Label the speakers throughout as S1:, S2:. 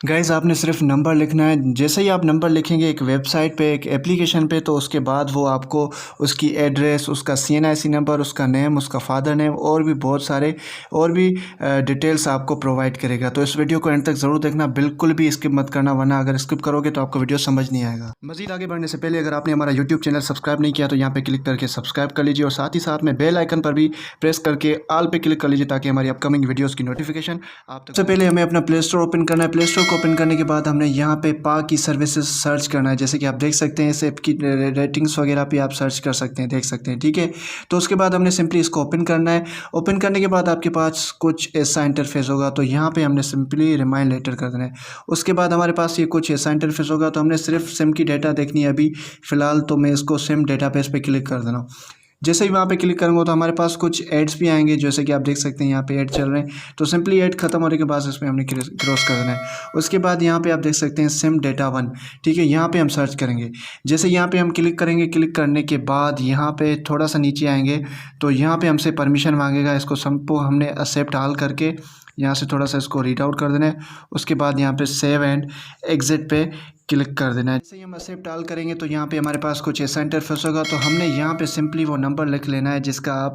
S1: Guys आपने सिर्फ number लिखना है। जैसे ही आप नंबर लिखेंगे एक वेबसाइट पे, एक एप्लीकेशन पे, तो उसके बाद वो आपको उसकी एड्रेस, उसका CNIC नंबर, उसका नेम, उसका फादर नेम और भी बहुत सारे और भी डिटेल्स आपको प्रोवाइड करेगा। तो इस वीडियो को एंड तक ज़रूर देखना, बिल्कुल भी स्किप मत करना, वरना अगर स्किप करोगे तो आपको वीडियो समझ नहीं आएगा। मज़ीद आगे बढ़ने से पहले अगर आपने हमारा यूट्यूब चैनल सब्सक्राइब नहीं किया तो यहाँ पे क्लिक करके सब्सक्राइब कर लीजिए और साथ ही साथ में बेल आइकन पर भी प्रेस करके ऑल पे क्लिक कर लीजिए ताकि हमारी अपकमिंग वीडियोज़ की नोटिफिकेशन आप तक। सबसे पहले हमें अपना प्ले स्टोर ओपन करना है। प्ले स्टोर को ओपन करने के बाद हमने यहाँ पे पा की सर्विसेज सर्च करना है। जैसे कि आप देख सकते हैं इस ऐप की रेटिंग्स वगैरह पे आप सर्च कर सकते हैं, देख सकते हैं, ठीक है। तो उसके बाद हमने सिंपली इसको ओपन करना है। ओपन करने के बाद आपके पास कुछ ऐसा इंटरफेस होगा, तो यहाँ पे हमने सिंपली रिमाइंड लेटर कर देना है। उसके बाद हमारे पास ये कुछ ऐसा इंटरफेस होगा, तो हमने सिर्फ सिम की डेटा देखनी है अभी फ़िलहाल, तो मैं इसको सिम डेटाबेस पे क्लिक कर देना हूँ। जैसे ही वहाँ पे क्लिक करूँगा तो हमारे पास कुछ एड्स भी आएंगे, जैसे कि आप देख सकते हैं यहाँ पे ऐड चल रहे हैं। तो सिंपली ऐड खत्म होने के बाद इसमें हमने क्रॉस कर देना है। उसके बाद यहाँ पे आप देख सकते हैं सिम डेटा वन, ठीक है, यहाँ पे हम सर्च करेंगे। जैसे यहाँ पे हम क्लिक करेंगे, क्लिक करने के बाद यहाँ पे थोड़ा सा नीचे आएंगे तो यहाँ पे हमसे परमिशन मांगेगा। इसको सबको हमने एक्सेप्ट ऑल करके यहाँ से थोड़ा सा इसको रीड आउट कर देना है। उसके बाद यहाँ पे सेव एंड एग्जिट पे क्लिक कर देना है। जैसे ही हम एक्सेप्ट ऑल करेंगे तो यहाँ पे हमारे पास कुछ ऐसा इंटरफेस होगा, तो हमने यहाँ पे सिंपली वो नंबर लिख लेना है जिसका आप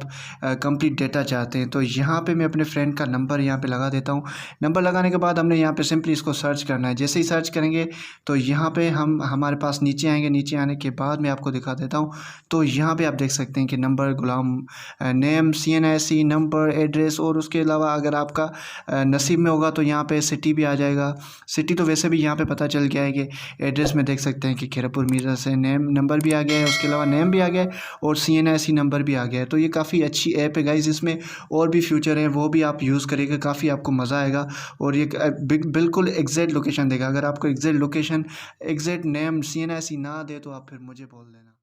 S1: कंप्लीट डेटा चाहते हैं। तो यहाँ पे मैं अपने फ्रेंड का नंबर यहाँ पे लगा देता हूँ। नंबर लगाने के बाद हमने यहाँ पे सिंपली इसको सर्च करना है। जैसे ही सर्च करेंगे तो यहाँ पे हमारे पास नीचे आएंगे। नीचे आने के बाद मैं आपको दिखा देता हूँ। तो यहाँ पे आप देख सकते हैं कि नंबर, गुलाम, नेम, CNIC नंबर, एड्रेस, और उसके अलावा अगर आपका नसीब में होगा तो यहाँ पे सिटी भी आ जाएगा। सिटी तो वैसे भी यहाँ पे पता चल गया है कि एड्रेस में देख सकते हैं कि खैरपुर मीरर से। नेम नंबर भी आ गया है, उसके अलावा नेम भी आ गया है और CNIC नंबर भी आ गया है। तो ये काफ़ी अच्छी ऐप है गाइज़, इसमें और भी फ्यूचर है वो भी आप यूज़ करिएगा, काफ़ी आपको मज़ा आएगा। और ये बिल्कुल एग्जैक्ट लोकेशन देगा। अगर आपको exact location, exact name, CNIC ना दे तो आप फिर मुझे बोल देना।